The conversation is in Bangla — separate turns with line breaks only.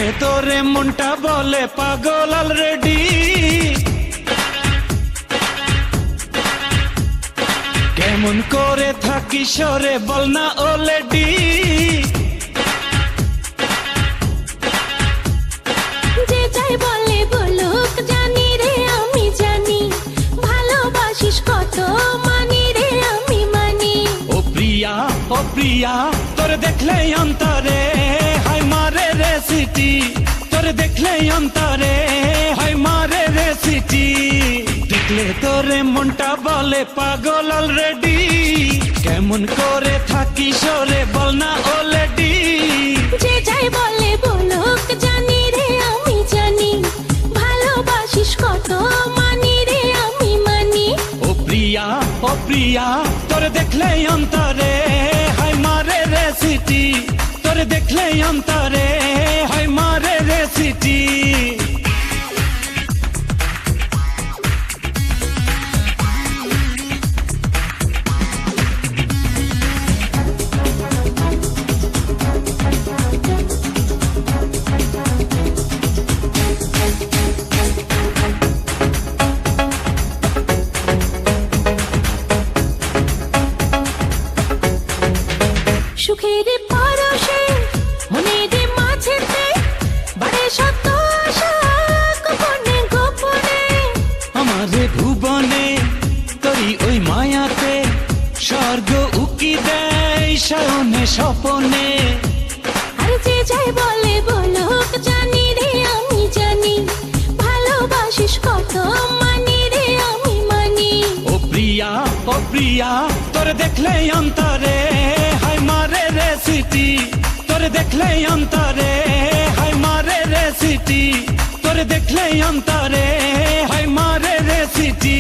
দেখলে তোরে মনটা বলে পাগল অলরেডি। কেমন করে থাকি সরে বল না অলরেডি।
যে যাই বলে বলুক জানি রে আমি জানি, ভালোবাসিস কত মানি রে আমি মানি।
ও প্রিয়া তোর দেখলে অন্তরে হাই মারে রে সিটি। তোর দেখলে অন্তরে হাই মারে রে সিটি। দেখলে তোরে মনটা বলে পাগল অলরেডি। কেমন করে থাকি সরে বল না অলরেডি।
যে যাই বলে বলুক জানি রে আমি জানি, ভালোবাসিস কত মানি রে আমি মানি।
ও প্রিয়া তোর দেখলে অন্তরে হাই মারে রে সিটি। তোর দেখলে অন্তরে হাই মারে রে সিটি।
সুখের পরশে মনের মাঝেতে বাড়ে শত আশা গোপনে গোপনে।
আমারে ভুবনে তোরি ওই মায়াতে স্বর্গ উকি দেয় শয়নে স্বপনে।
আর যে যাই বলে বলুক জানি রে আমি জানি, ভালোবাসিস কত মানি রে আমি মানি।
ও প্রিয়া তোর দেখলে অন্তরে হাই মারে রে সিটি। তোর দেখলে অন্তরে হাই মারে রে সিটি। তোর দেখলে অন্তরে হাই মারে রে সিটি।